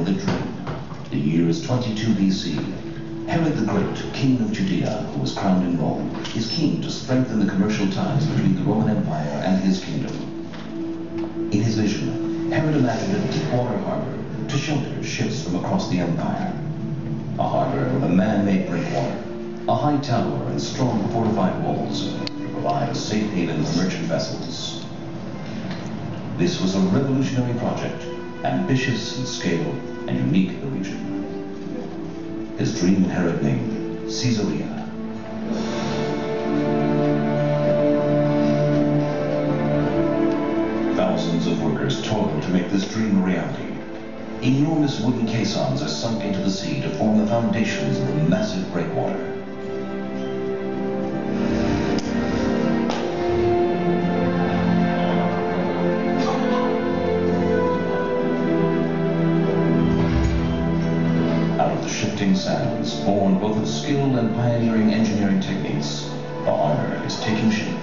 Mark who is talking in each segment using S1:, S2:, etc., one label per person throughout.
S1: with a dream. The year is 22 BC. Herod the Great, king of Judea, who was crowned in Rome, is keen to strengthen the commercial ties between the Roman Empire and his kingdom. In his vision, Herod imagined a deep-water harbor to shelter ships from across the empire. A harbor with a man-made breakwater, a high tower and strong fortified walls to provide a safe haven for merchant vessels. This was a revolutionary project, ambitious in scale and unique in the region. His dream Herod named Caesarea. Thousands of workers toiled to make this dream a reality. Enormous wooden caissons are sunk into the sea to form the foundations of the massive breakwater. Sands, born both of skill and pioneering engineering techniques, the harbor is taking shape.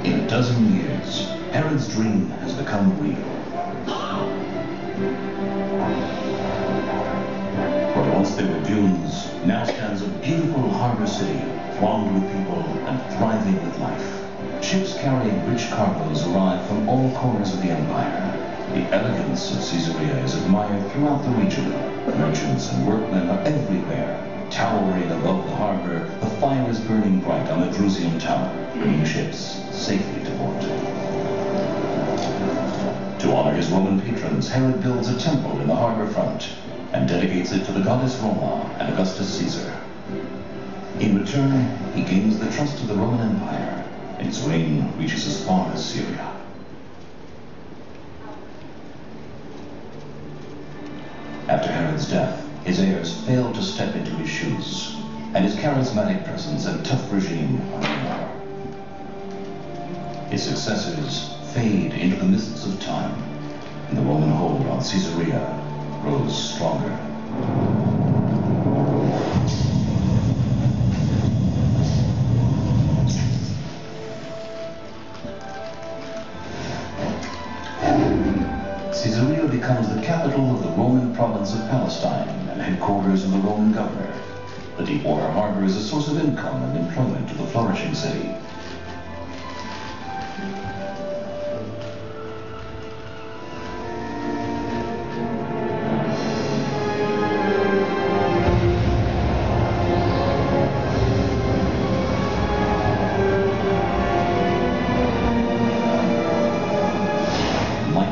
S1: In a dozen years, Herod's dream has become real. Where once there were dunes, now stands a beautiful harbor city, thronged with people and thriving with life. Ships carrying rich cargoes arrive from all corners of the empire. The elegance of Caesarea is admired throughout the region. Merchants and workmen are everywhere. Towering above the harbor, the fire is burning bright on the Drusian Tower, bringing ships safely to port. To honor his Roman patrons, Herod builds a temple in the harbor front and dedicates it to the goddess Roma and Augustus Caesar. In return, he gains the trust of the Roman Empire, and his reign reaches as far as Syria. After Herod's death, his heirs failed to step into his shoes, and his charismatic presence and tough regime are no more. His successors fade into the mists of time, and the Roman hold on Caesarea grows stronger. Caesarea becomes the capital of the Roman province of Palestine and headquarters of the Roman governor. The deep-water harbor is a source of income and employment to the flourishing city.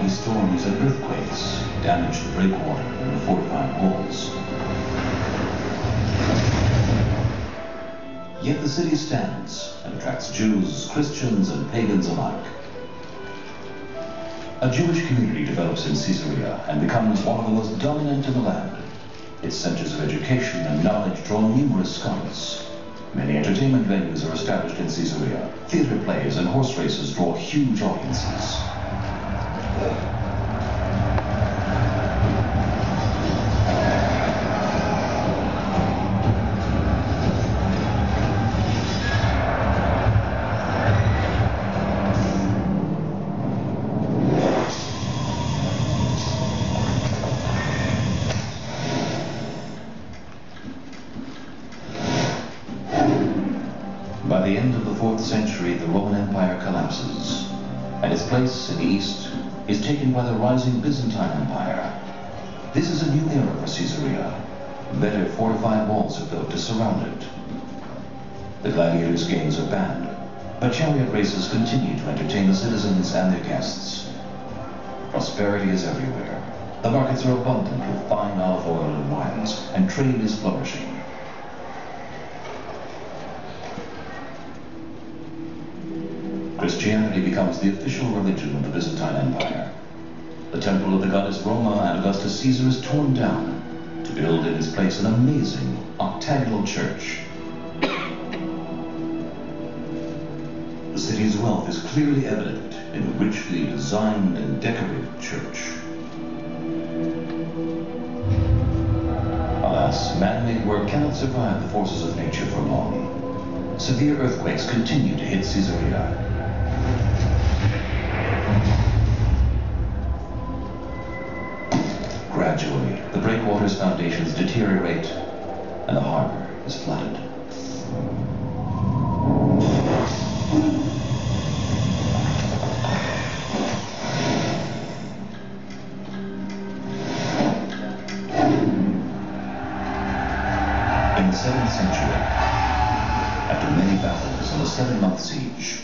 S1: Storms and earthquakes damage the breakwater and the fortified walls. Yet the city stands and attracts Jews, Christians, and pagans alike. A Jewish community develops in Caesarea and becomes one of the most dominant in the land. Its centers of education and knowledge draw numerous scholars. Many entertainment venues are established in Caesarea. Theater plays and horse races draw huge audiences. By the end of the 4th century, the Roman Empire collapses, and its place in the east is taken by the rising Byzantine Empire. This is a new era for Caesarea. Better fortified walls are built to surround it. The gladiators' games are banned, but chariot races continue to entertain the citizens and their guests. Prosperity is everywhere. The markets are abundant with fine olive oil and wines, and trade is flourishing. Christianity becomes the official religion of the Byzantine Empire. The temple of the goddess Roma and Augustus Caesar is torn down to build in its place an amazing octagonal church. The city's wealth is clearly evident in the richly designed and decorated church. Alas, man-made work cannot survive the forces of nature for long. Severe earthquakes continue to hit Caesarea. Gradually, the breakwater's foundations deteriorate and the harbor is flooded. In the 7th century, after many battles and a 7-month siege,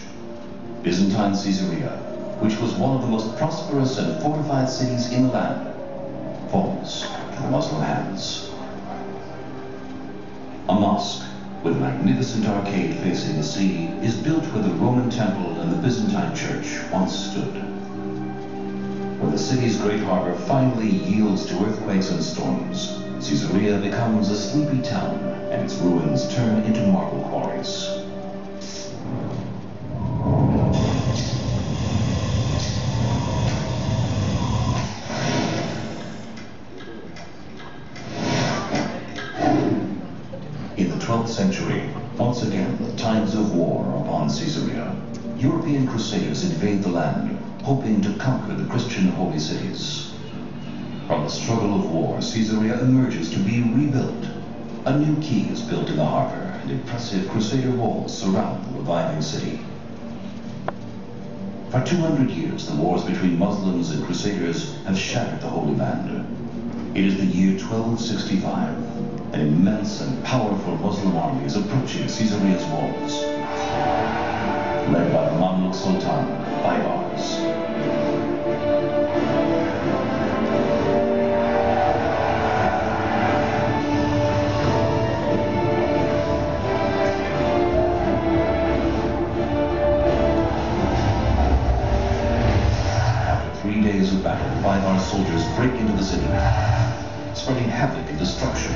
S1: Byzantine Caesarea, which was one of the most prosperous and fortified cities in the land, falls to the Muslim hands. A mosque with a magnificent arcade facing the sea is built where the Roman temple and the Byzantine church once stood. When the city's great harbor finally yields to earthquakes and storms, Caesarea becomes a sleepy town and its ruins turn into marble quarries. In the 12th century, once again, times of war are upon Caesarea. European crusaders invade the land, hoping to conquer the Christian holy cities. From the struggle of war, Caesarea emerges to be rebuilt. A new quay is built in the harbor, and impressive crusader walls surround the reviving city. For 200 years, the wars between Muslims and crusaders have shattered the Holy Land. It is the year 1265. An immense and powerful Muslim army is approaching Caesarea's walls, led by the Mamluk Sultan, Baybars. After 3 days of battle, Baybars soldiers break into the city, spreading havoc and destruction.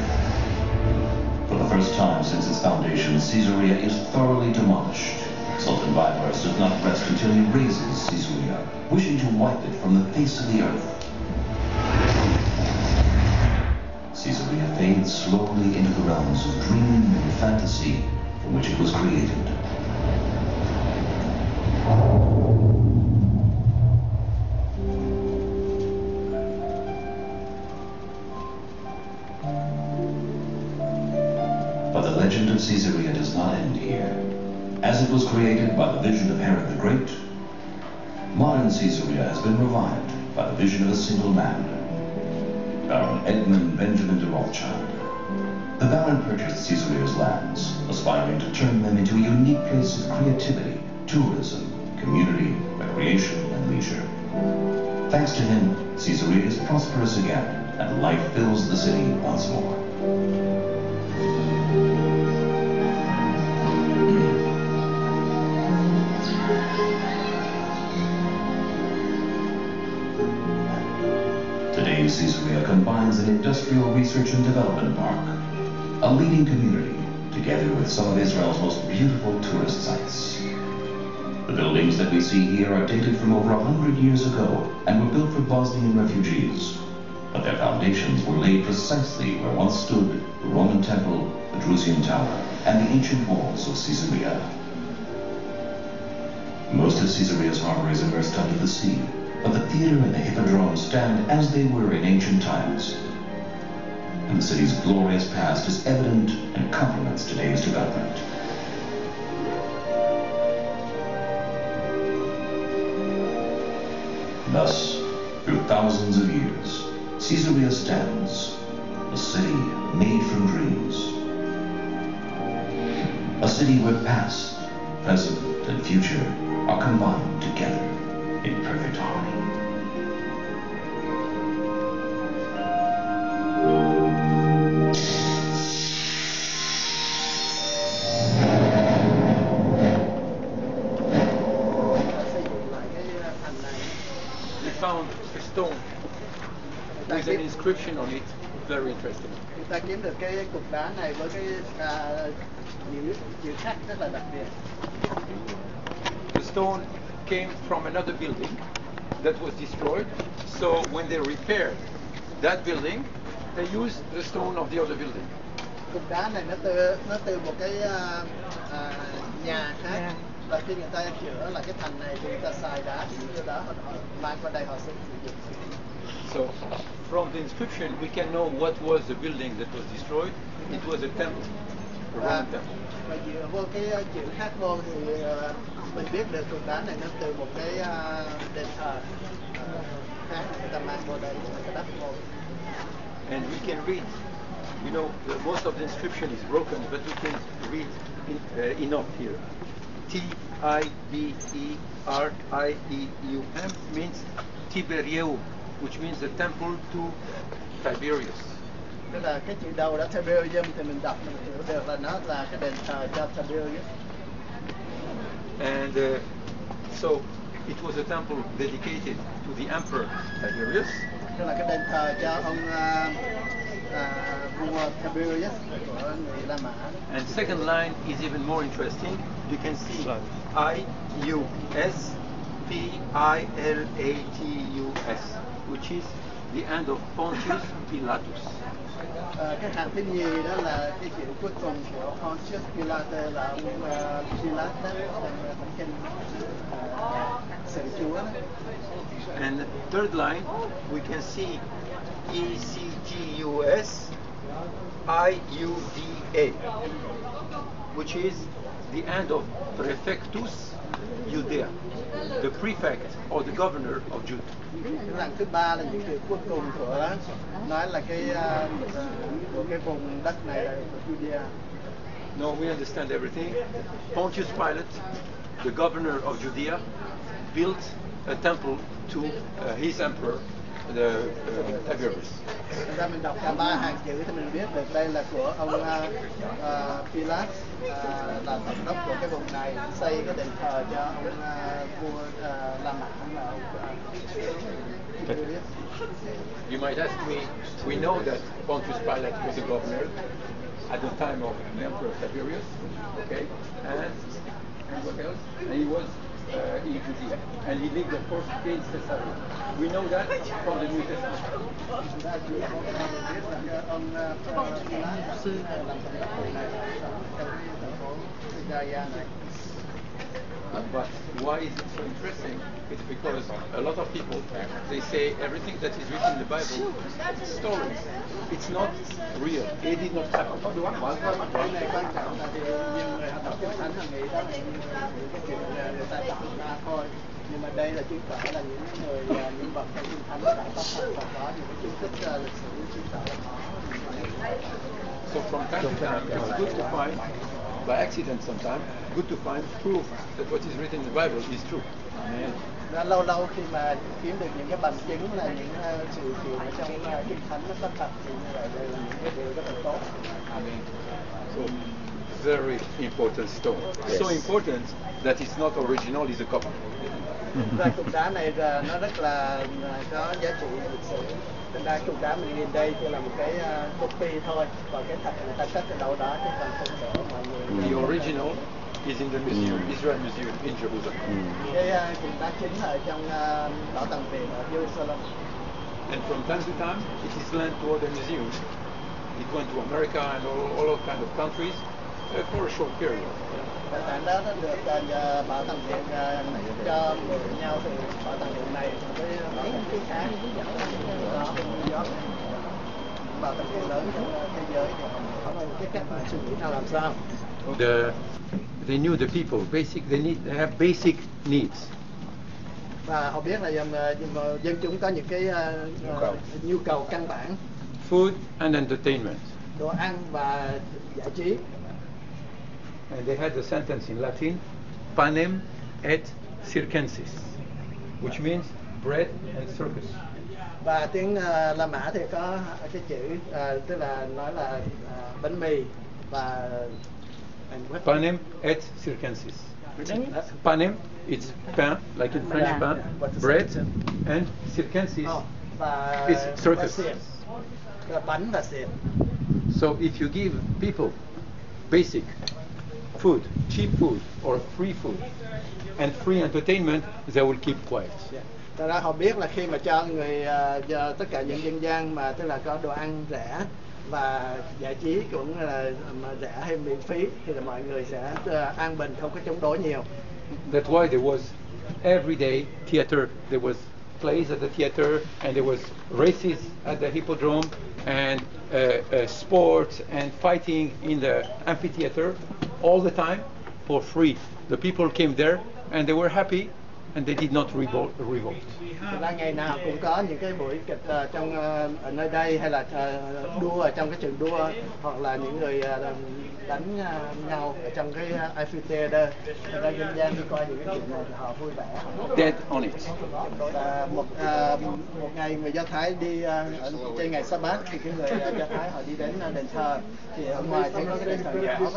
S1: For the first time since its foundation, Caesarea is thoroughly demolished. Sultan Baybars does not rest until he razes Caesarea, wishing to wipe it from the face of the earth. Caesarea fades slowly into the realms of dream and fantasy from which it was created. But the legend of Caesarea does not end here. As it was created by the vision of Herod the Great, modern Caesarea has been revived by the vision of a single man, Baron Edmund Benjamin de Rothschild. The Baron purchased Caesarea's lands, aspiring to turn them into a unique place of creativity, tourism, community, recreation, and leisure. Thanks to him, Caesarea is prosperous again, and life fills the city once more. Today, Caesarea combines an industrial research and development park, a leading community, together with some of Israel's most beautiful tourist sites. The buildings that we see here are dated from over 100 years ago and were built for Bosnian refugees. But their foundations were laid precisely where once stood the Roman Temple, the Drusian Tower, and the ancient walls of Caesarea. Most of Caesarea's harbor is immersed under the sea, but the theater and the hippodrome stand as they were in ancient times. And the city's glorious past is evident and complements today's development. Thus, through thousands of years, Caesarea stands, a city made from dreams. A city where past, present, and future are combined together in perfect harmony.
S2: We found a stone with an inscription on it, very interesting.
S3: Chúng ta kiếm được cái cục đá này với cái những chữ khắc rất là đặc biệt.
S2: The stone came from another building that was destroyed, so when they repaired that building, they used the stone of the other building.
S3: cục đá này nó từ một cái nhà khác, và khi người ta chữa là cái thành này thì người ta xài đá, thì cái đó họ mang qua đây họ sẽ sử dụng.
S2: So, from the inscription, we can know what was the building that was destroyed. It was a temple, a Roman temple.
S3: Và dựa vô cái chữ khác vô thì mình biết được cục đá này nó từ một cái đền thờ khác người ta mang vô đây, người ta đắp vô.
S2: And we can read, you know, most of the inscription is broken, but we can read enough here. T-I-B-E-R-I-E-U-M means Tiberium, which means the temple to Tiberius.
S3: Tức là cái chữ đầu đó Tiberium thì mình đọc mình hiểu được là nó là cái đền thờ cho Tiberius.
S2: And so it was a temple dedicated to the emperor Tiberius.
S3: Tức là cái đền thờ cho ông vua Tiberius của người La Mã.
S2: And second line is even more interesting. You can see I-U-S-P-I-L-A-T-U-S, which is the end of Pontius Pilatus.
S3: Cái hàng thứ nhì đó là cái chữ cuối cùng của Pontius Pilatus, là ông Pilatus trong Thánh Kinh sự Chúa đó.
S2: And third line, we can see E-C-G-U-S-I-U-D-A, which is the end of Prefectus Judea, the prefect or the governor of Judah.
S3: Cái hàng thứ ba là những chữ cuối cùng của nói là cái của cái vùng đất này là của Judea.
S2: No, we understand everything. Pontius Pilate, the governor of Judea, built a temple to his emperor, the Tiberius.
S3: Ra mình đọc cả ba hàng chữ thì mình biết được đây là của ông Pilatus, là tổng đốc của cái vùng này, xây cái đền thờ cho ông vua La Mã là ông Tiberius.
S2: You might ask me, we know that Pontius Pilate was a governor at the time of the emperor Tiberius, okay, and what else? And he was in Judea, and he lived, of course, in Caesarea. We know that from the New Testament. But why is it so interesting? It's because a lot of people, they say everything that is written in the Bible is stories. It's not real. It did not happen.
S3: Cái này quan trọng là vì nhiều người họ đọc Kinh Thánh họ nghĩ đó là những cái chuyện người ta tạo ra thôi. Nhưng mà đây là chứng tỏ là những người nhân vật trong Kinh Thánh đã có thật và có những cái chứng tích lịch sử chứng tỏ là có.
S2: So from time to time, it's good to find, by accident sometimes, good to find proof that what is written in the Bible is true. Amen.
S3: Lâu lâu khi mà kiếm được những cái bằng chứng là những sự kiện ở trong Kinh Thánh nó có thật thì như vậy đây là những cái điều rất là tốt.
S2: Amen. So very important stone. Yes. So important that it's not original, it's a copy.
S3: Và cục đá này nó rất là có giá trị lịch sử. Thực ra cục đá mình nhìn đây chỉ là một cái copy thôi, còn cái thật người ta cất ở đâu đó chứ còn không để mọi người.
S2: The original is in the museum, Israel Museum in Jerusalem.
S3: Cái cục đá chính ở trong bảo tàng viện ở Jerusalem.
S2: And from time to time, it is lent to other museums. It went to America and all kind of countries for a short period.
S3: Và tại đó nó được bảo tàng viện cho mượn nhau từ bảo tàng viện này với mấy cái khác. Đó, bảo tàng viện lớn trong thế giới. Cái cách suy nghĩ nào làm sao?
S2: They knew the people they have basic needs.
S3: Và họ biết là dân chúng có những cái nhu cầu căn bản.
S2: Food and entertainment.
S3: Đồ ăn và giải trí.
S2: And they had a sentence in Latin, panem et circenses, which means bread and circus.
S3: Và tiếng La Mã thì có cái chữ tức là nói là bánh mì và
S2: panem et circenses. Panem, it's pain, like in French pain, bread, and circenses is circus.
S3: Bánh và xiên.
S2: So if you give people basic food, cheap food, or free food, and free entertainment, they will keep quiet.
S3: Thật ra họ biết là khi mà cho người tất cả những dân gian mà tức là có đồ ăn rẻ và giải trí cũng là mà rẻ hay miễn phí thì là mọi người sẽ an bình, không có chống đối nhiều.
S2: That's why there was everyday theater. There was plays at the theater, and there was races at the hippodrome, and sports and fighting in the amphitheater all the time for free. The people came there and they were happy, and they did not revolt.
S3: Thực ra ngày nào cũng có những cái buổi kịch trong ở nơi đây, hay là đua ở trong cái trường đua, hoặc là những người đánh nhau ở trong cái amphitheater. Thực ra dân gian đi coi những cái chuyện này thì họ vui vẻ.
S2: Dead on it.
S3: Một ngày người Do Thái đi trên ngày Sa-bát thì cái người Do Thái họ đi đến đền thờ, thì ở ngoài thấy có cái đền thờ nhỏ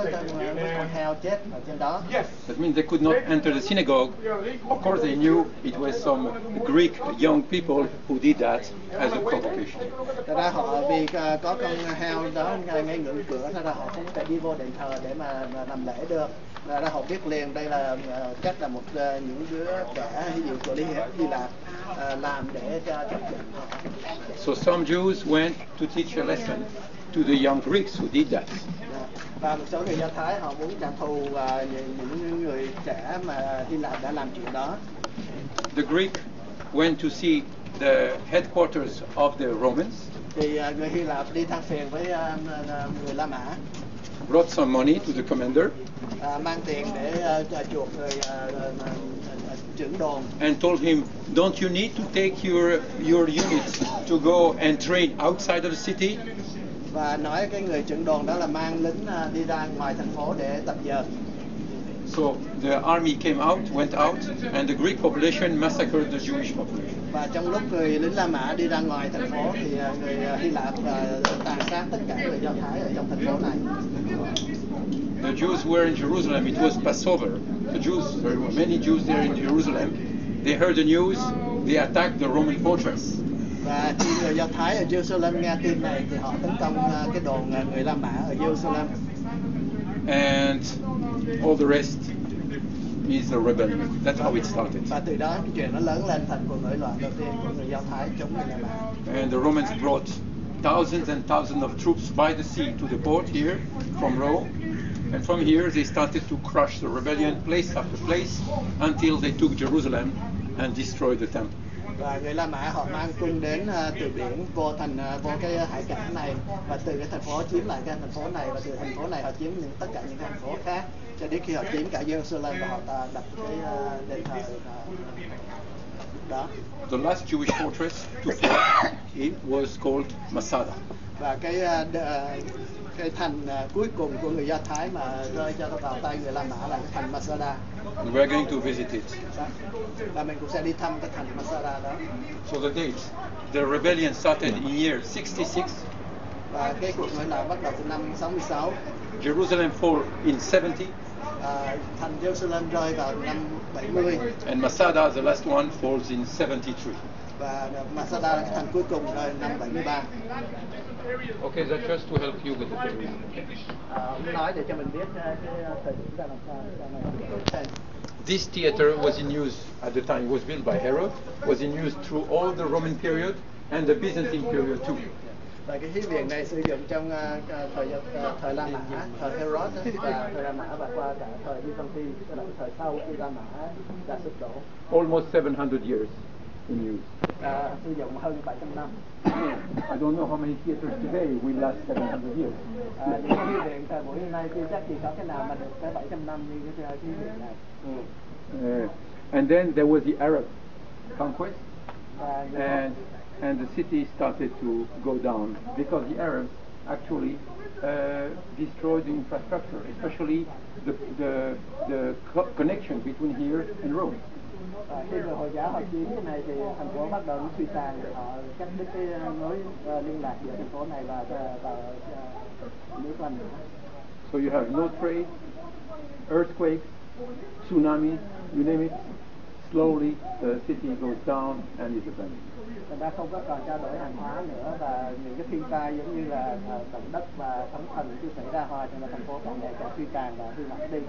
S3: với con heo chết ở trên đó.
S2: That means they could not enter the synagogue. Of course, they knew it was some Greek young people who did that as a provocation.
S3: Thật ra họ vì có con heo đó ngay ngưỡng cửa, thật ra họ không thể đi vô đền thờ để mà làm lễ được. Ra họ biết liền đây là chắc là một những đứa trẻ ví dụ của Hy Lạp làm để cho chọc giận họ.
S2: So some Jews went to teach a lesson to the young Greeks who did that.
S3: Và một số người Do Thái họ muốn trả thù những người trẻ mà Hy Lạp đã làm chuyện đó.
S2: The Greek went to see the headquarters of the Romans.
S3: Thì người Hy Lạp đi than phiền với người La Mã.
S2: Brought some money to the commander.
S3: Mang tiền để chuộc người trưởng đồn.
S2: And told him, don't you need to take your units to go and train outside of the city?
S3: Và nói cái người trưởng đồn đó là mang lính đi ra ngoài thành phố để tập dượt.
S2: So the army came out, went out, and the Greek population massacred the Jewish population.
S3: Và trong lúc người lính La Mã đi ra ngoài thành phố thì người Hy Lạp tàn sát tất cả người Do Thái ở trong thành phố này.
S2: The Jews were in Jerusalem. It was Passover. The Jews, there were many Jews there in Jerusalem. They heard the news. They attacked the Roman fortress.
S3: Và khi người Do Thái ở Jerusalem nghe tin này thì họ tấn công cái đồn người La Mã ở Jerusalem.
S2: And all the rest is a rebellion. That's how it started.
S3: Và từ đó cái chuyện nó lớn lên thành cuộc nổi loạn đầu tiên của người Do Thái chống người La Mã.
S2: And the Romans brought thousands and thousands of troops by the sea to the port here from Rome. And from here they started to crush the rebellion place after place until they took Jerusalem and destroyed the temple.
S3: Và người La Mã họ mang quân đến từ biển vô cái hải cảng này, và từ cái thành phố chiếm lại cái thành phố này, và từ thành phố này họ chiếm tất cả những thành phố khác, cho đến khi họ chiếm cả Jerusalem và họ đập cái đền thờ đó.
S2: The last Jewish fortress to fall, it was called Masada.
S3: Và cái thành cuối cùng của người Do Thái mà rơi cho vào tay người La Mã là cái thành Masada.
S2: We are going to visit it.
S3: Và mình cũng sẽ đi thăm cái thành Masada đó.
S2: So the date, the rebellion started in year 66.
S3: Và cái cuộc nổi loạn bắt đầu từ năm 66.
S2: Jerusalem fall in 70.
S3: Thành Jerusalem rơi vào năm 70.
S2: And Masada, the last one, falls in 73.
S3: Và Masada là cái thành cuối cùng rơi năm 73.
S2: Okay, that's just to help you with the date.
S3: Nói để cho mình biết cái thời điểm ra làm sao.
S2: This theater was in use at the time. It was built by Herod. Was in use through all the Roman period and the Byzantine period too.
S3: Và cái khí viện này sử dụng trong thời La Mã, thời Herod và thời La Mã, và qua cả thời Byzantine, tức là thời sau khi La Mã đã sụp đổ.
S2: Almost 700 years in use.
S3: Sử dụng hơn 700 năm.
S2: I don't know how many theaters today will last 700 years.
S3: Những cái khí viện thời buổi hôm nay chưa chắc chỉ có cái nào mà được tới 700 năm như cái khí viện này.
S2: And then there was the Arab conquest, and the city started to go down because the Arabs actually destroyed the infrastructure, especially the connection between here and Rome.
S3: Khi người Hồi giáo họ chiếm cái này thì thành phố bắt đầu suy tàn, họ cắt đứt cái nối liên lạc giữa thành phố này và nước La Mã.
S2: So you have no trade, earthquakes, tsunamis, you name it. Slowly the city goes down and is abandoned.
S3: Thành ra không có còn trao đổi hàng hóa nữa, và những cái thiên tai giống như là động đất và sóng thần cứ xảy ra hoài, cho nên thành phố càng ngày càng suy tàn và hư hỏng đi.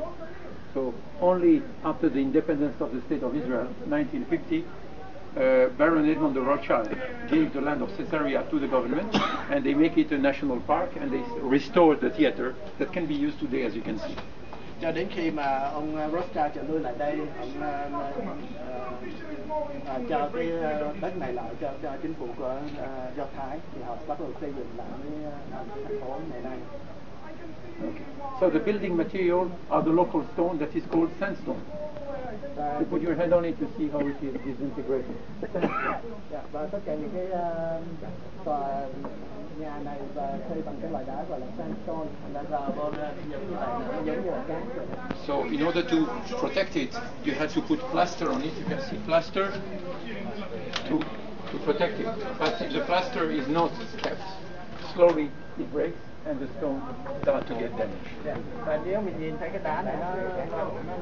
S2: So only after the independence of the state of Israel, 1950, Baron Edmond de Rothschild gave the land of Caesarea to the government, and they make it a national park, and they restored the theater that can be used today, as you can see.
S3: Cho đến khi mà ông Rothschild trở lui lại đây, ông cho cái đất này lại cho chính phủ của Do Thái, thì họ bắt đầu xây dựng lại thành phố ngày nay.
S2: Okay. So the building material are the local stone that is called sandstone. You put your hand on it to see how it is disintegrated.
S3: Và tất cả những cái tòa nhà này và xây bằng cái loại đá gọi là sandstone, đã rờ vô giống như vậy, nó giống như là cát.
S2: So in order to protect it, you had to put plaster on it. You can see plaster to protect it. But if the plaster is not kept, slowly it breaks and the stone start to get damaged.
S3: Và nếu mình nhìn thấy cái đá này nó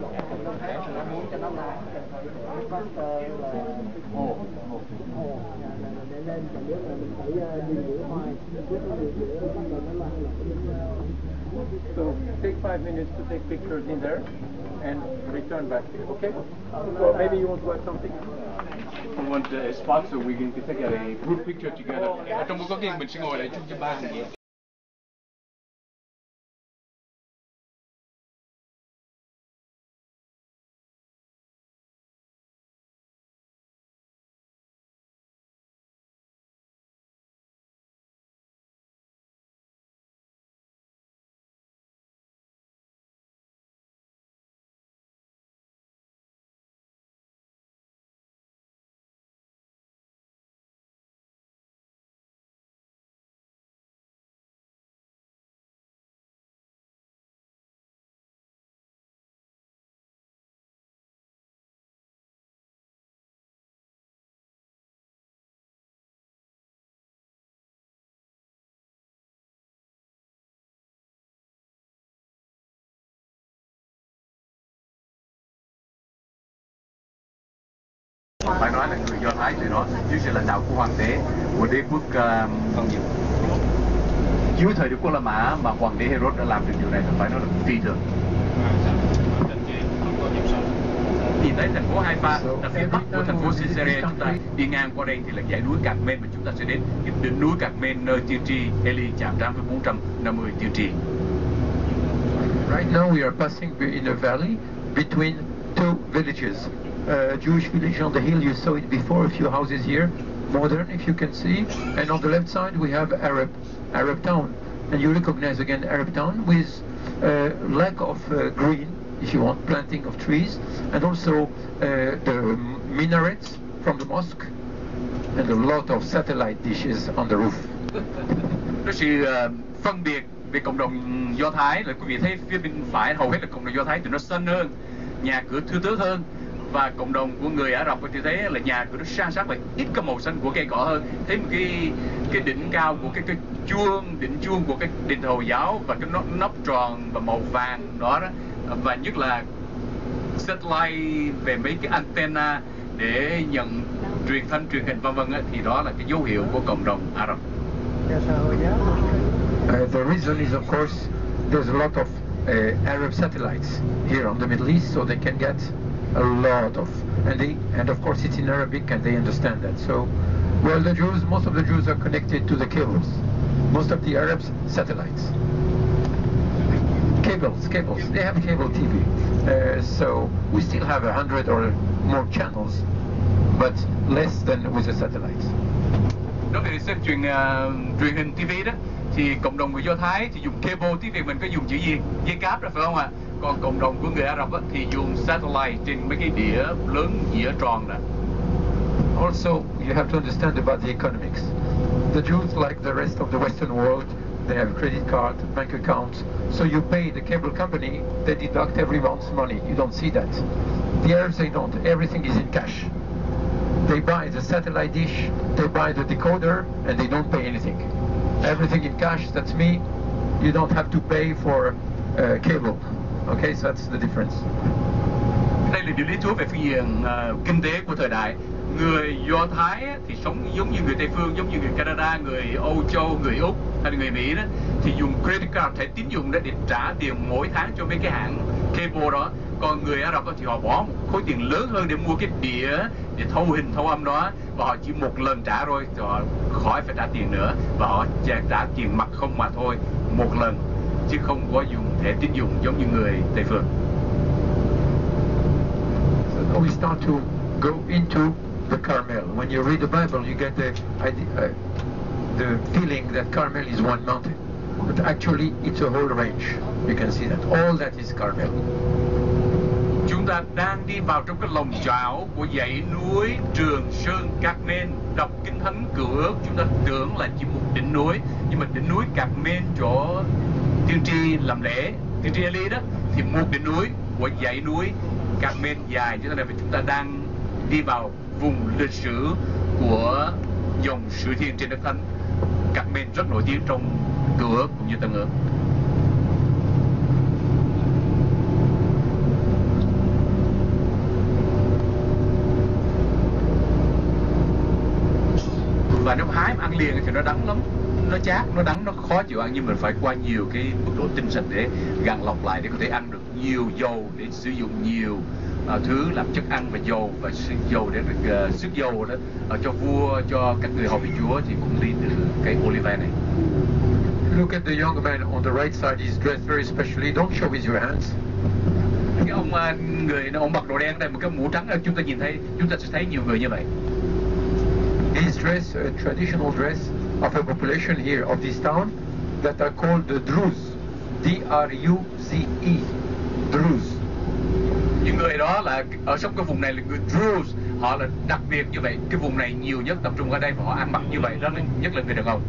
S3: lộn không thấy, nó muốn cho nó lại cái plaster là hồ để lên, và nếu mà mình phải đi rửa hoài, nếu nó đi rửa bắt đầu nó lan lại.
S2: So take 5 minutes to take pictures in there and return back here, okay? Or maybe you want to add something?
S4: I want a spot so we can take a group picture together. Ở trong buổi có kia mình sẽ ngồi lại chung cho ba người.
S5: Phải nói là người Do Thái từ đó dưới sự lãnh đạo của hoàng đế của đế quốc dưới thời Đức Quốc La Mã mà hoàng đế Herod đã làm được điều này, phải nói là phi thường. Nhìn thấy thành phố Yafo là phía bắc của thành phố Caesarea, chúng ta đi ngang qua đây thì là dãy núi Cọt-nây, và chúng ta sẽ đến cái đỉnh núi Cọt-nây nơi tiên tri Eli chạm trán với 450 tiên tri.
S6: Right now we are passing in a valley between two villages. Jewish village on the hill, you saw it before, a few houses here, modern if you can see, and on the left side we have Arab town, and you recognize again Arab town with lack of green, if you want, planting of trees, and also the minarets from the mosque, and a lot of satellite dishes on the roof.
S5: Có sự phân biệt về cộng đồng Do Thái là quý vị thấy phía bên phải hầu hết là cộng đồng Do Thái thì nó xanh hơn, nhà cửa thưa thớt hơn, và cộng đồng của người Ả Rập thì thấy là nhà cửa nó sang sắc và ít có màu xanh của cây cỏ hơn. Thấy một cái đỉnh cao của cái đỉnh chuông của cái đền thờ Hồi giáo và cái nóc tròn và màu vàng đó, và nhất là satellite về mấy cái antenna để nhận truyền thanh truyền hình vân vân, thì đó là cái dấu hiệu của cộng đồng Ả Rập.
S6: The reason is of course there's a lot of Arab satellites here on the Middle East, so they can get a lot of, and of course it's in Arabic and they understand that. So, well, most of the Jews are connected to the cables. Most of the Arabs, satellites. Cables. They have cable TV. So we still have 100 or more channels, but less than with the satellites.
S5: Đối với xem truyền hình TV đó, thì cộng đồng người Do Thái thì dùng cable, tiếng Việt mình có dùng chữ gì? Dây cáp rồi phải không ạ? Còn cộng đồng của người Ả Rập thì dùng satellite trên mấy cái đĩa lớn, dĩa tròn đó.
S6: Also, you have to understand about the economics. The Jews, like the rest of the Western world, they have credit card, bank accounts. So you pay the cable company, they deduct every month's money. You don't see that. The Arabs, they don't. Everything is in cash. They buy the satellite dish, they buy the decoder, and they don't pay anything. Everything in cash, that's me. You don't have to pay for cable. Okay, so that's the difference.
S5: Đây là điều lý thú về phương diện kinh tế của thời đại. người Do Thái á, thì sống giống như người Tây phương, giống như người Canada, người Âu Châu, người Úc hay là người Mỹ đó, thì dùng credit card, thẻ tín dụng để trả tiền mỗi tháng cho mấy cái hãng cable đó. Còn người Ả Rập thì họ bỏ một khối tiền lớn hơn để mua cái đĩa để thâu hình thâu âm đó, và họ chỉ một lần trả rồi, thì họ khỏi phải trả tiền nữa, và họ trả tiền mặt không mà thôi, một lần, chứ không có dùng thẻ tín dụng giống như người Tây phương.
S6: So now we start to go into the Carmel. When you read the Bible, you get the feeling that Carmel is one mountain, but actually it's a whole range. You can see that all that is Carmel.
S5: Chúng ta đang đi vào trong cái lòng chảo của dãy núi Trường Sơn Carmel. Đọc Kinh Thánh Cựu Ước, chúng ta tưởng là chỉ một đỉnh núi, nhưng mà đỉnh núi Carmel chỗ tiên tri làm lễ, tiên tri Eli đó, thì một đỉnh núi của dãy núi Carmel dài. Cho nên là chúng ta đang đi vào vùng lịch sử của dòng Sử Thiên trên đất Thánh. Carmel rất nổi tiếng trong Cựu Ước cũng như Tân Ước. Và nếu hái mà ăn liền thì nó đắng lắm, nó chát, nó đắng, nó khó chịu ăn, nhưng mình phải qua nhiều cái mức độ tinh xịt để gặn lọc lại để có thể ăn được nhiều dầu, để sử dụng nhiều thứ làm chất ăn và dầu, và dầu để được sức dầu đó cho vua, cho các người hầu vị Chúa thì cũng đi từ cái olive này.
S6: Look at the young man on the right side. He's dressed very specially. Don't show with your hands.
S5: Cái ông mặc đồ đen đây, một cái mũ trắng, chúng ta nhìn thấy, chúng ta sẽ thấy nhiều người như vậy.
S6: He's dressed a traditional dress of a population here of this town that are called the Druze. D-R-U-Z-E. Druze.
S5: Những người đó là ở trong cái vùng này là người Druze, họ là đặc biệt như vậy. Cái vùng này nhiều nhất tập trung ở đây và họ ăn mặc như vậy, đó là nhất là người đàn ông.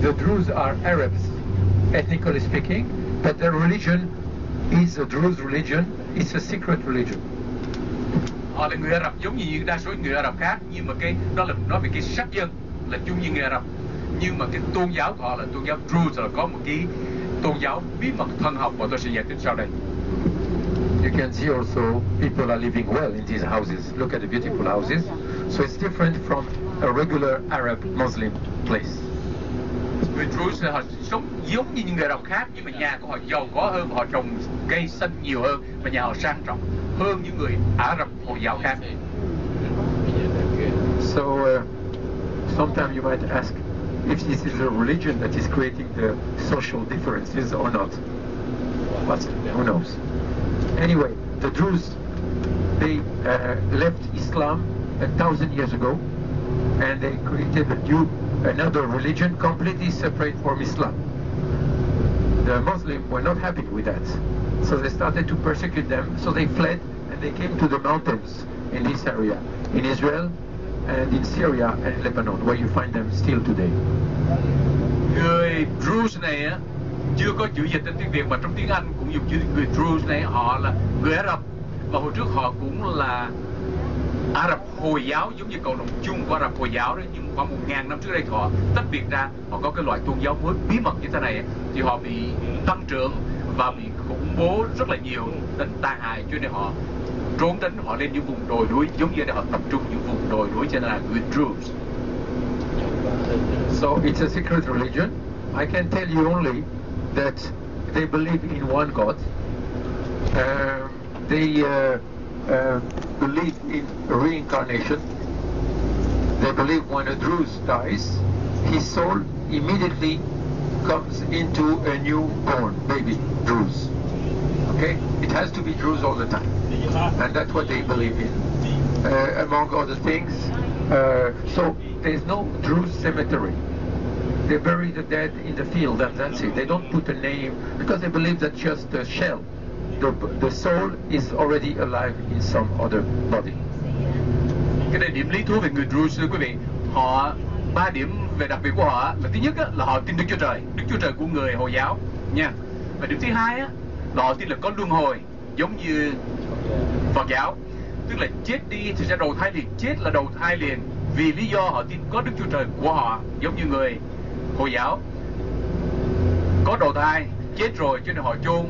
S6: The Druze are Arabs, ethnically speaking, but their religion is a Druze religion. It's a secret religion.
S5: Họ là người Ả Rập giống như đa số người Ả Rập khác, nhưng mà cái đó là nói về cái sắc dân là chung như người Ả Rập, nhưng mà cái tôn giáo của họ là tôn giáo Druze, là có một cái tôn giáo bí mật thân học mà tôi sẽ giải thích sau đây.
S6: You can see also people are living well in these houses. Look at the beautiful houses. So it's different from a regular Arab Muslim place.
S5: Người Druze họ sống giống như những người Ả Rập khác, nhưng mà nhà của họ giàu có hơn, họ trồng cây xanh nhiều hơn, và nhà họ sang trọng hơn những người Ả Rập Hồi giáo khác.
S6: So sometimes you might ask if this is a religion that is creating the social differences or not. But who knows? Anyway, the Druze, they left Islam 1,000 years ago, and they created another religion completely separate from Islam. The Muslims were not happy with that, so they started to persecute them. So they fled and they came to the mountains in this area, in Israel and in Syria and Lebanon, where you find them still today.
S5: Người Druze này á, chưa có chữ dịch trên tiếng Việt, mà trong tiếng Anh cũng dùng chữ người Druze này. Họ là người Ả Rập, và hồi trước họ cũng là Ả Rập Hồi giáo, giống như cộng đồng chung của Ả Rập Hồi giáo đấy. Nhưng khoảng 1.000 năm trước đây thì họ tách biệt ra, họ có cái loại tôn giáo mới bí mật như thế này, thì họ bị tăng trưởng và bị khủng bố rất là nhiều, đánh tàn hại, cho nên họ trốn tránh, họ lên những vùng đồi núi, giống như là họ tập trung những vùng đồi núi, cho nên là người Druze.
S6: So it's a secret religion. I can tell you only that they believe in one God. They believe in reincarnation. They believe when a Druze dies, his soul immediately comes into a newborn baby Druze. Okay? It has to be Druze all the time. And that's what they believe in. Among other things. So there's no Druze cemetery. They bury the dead in the field, and that's it. They don't put a name, because they believe that just the shell, the soul is already alive in some other body.
S5: Cái này điểm lý thú về người Druze, quý vị. Họ 3 điểm về đặc biệt của họ là thứ nhất á, là họ tin Đức Chúa Trời, Đức Chúa Trời của người Hồi giáo nha. Và điểm thứ hai á, là họ tin là có luân hồi, giống như Phật giáo, tức là chết đi thì sẽ đầu thai liền, chết là đầu thai liền, vì lý do họ tin có Đức Chúa Trời của họ, giống như người Hồi giáo có đầu thai, chết rồi cho nên họ chôn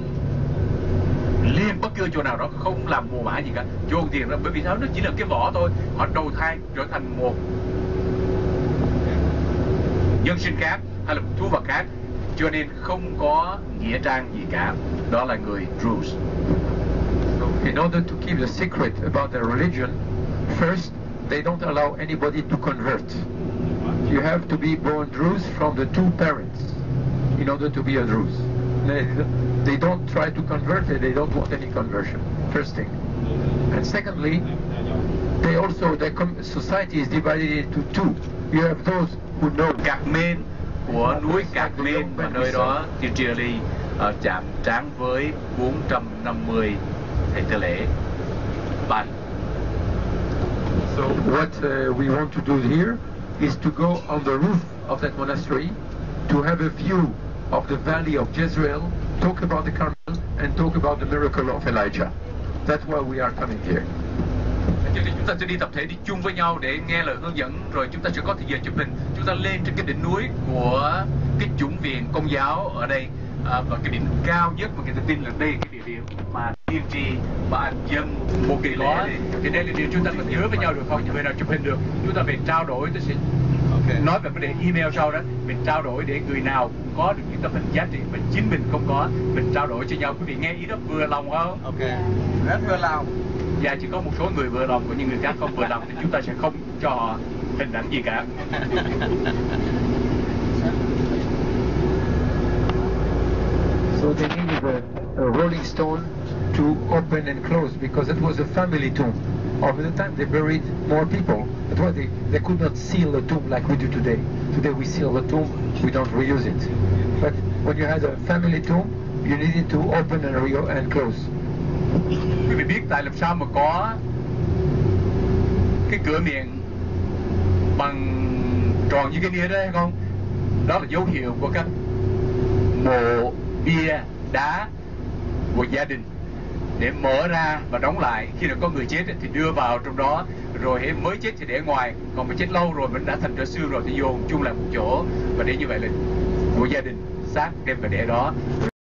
S5: liền bất cứ chỗ nào đó, không làm mồ mã gì cả, dồn tiền ra, bởi vì sao? Nó chỉ là cái vỏ thôi. Họ đầu thai trở thành một nhân sinh khác hay là một thú vật khác, cho nên không có nghĩa trang gì cả. Đó là người Druze.
S6: So in order to keep the secret about their religion, first they don't allow anybody to convert. You have to be born Druze from the two parents in order to be a Druze. They don't try to convert, they don't want any conversion, first thing. And secondly, they also, their society is divided into two. You have those who know.
S5: Cọt-nây của núi Cọt-nây mà nơi đó tiên tri Eli chạm trán với 450 thầy tế lễ ban.
S6: So what we want to do here is to go on the roof of that monastery to have a view of the valley of Jezreel, talk about the Carmel, and talk about the miracle of Elijah. That's why we are coming here.
S5: Cho nên chúng ta sẽ đi tập thể, đi chung với nhau để nghe lời hướng dẫn, rồi chúng ta sẽ có thời giờ chụp hình. Chúng ta lên trên cái đỉnh núi của cái chủng viện Công giáo ở đây, và cái đỉnh cao nhất mà người ta tin là đây cái địa điểm mà tiên tri và dân một kỳ lễ. Thì đây là điều chúng ta cần nhớ với nhau được không? Về nào chụp hình được, chúng ta về trao đổi. Tôi sẽ nói về vấn đề email sau đó. Mình trao đổi để người nào cũng có được những tấm hình giá trị mà chính mình không có, mình trao đổi cho nhau. Quý vị nghe ý đó vừa lòng không?
S3: Ok, rất vừa lòng.
S5: Và chỉ có một số người vừa lòng, của những người khác không vừa lòng thì chúng ta sẽ không cho họ hình ảnh gì cả.
S6: So they needed a rolling stone to open and close because it was a family tomb. Over the time they buried more people. That's why they could not seal the tomb like we do today. Today we seal the tomb, we don't reuse it. But when you had a family tomb, you needed to open and close.
S5: Quý vị biết tại làm sao mà có cái cửa miệng bằng tròn như cái nia đó hay không? Đó là dấu hiệu của các mộ bia đá của gia đình để mở ra và đóng lại. Khi nào có người chết thì đưa vào trong đó, rồi mới chết thì để ngoài, còn mới chết lâu rồi mình đã thành trở xương rồi thì dồn chung lại một chỗ, và để như vậy là của gia đình xác đem về để đó.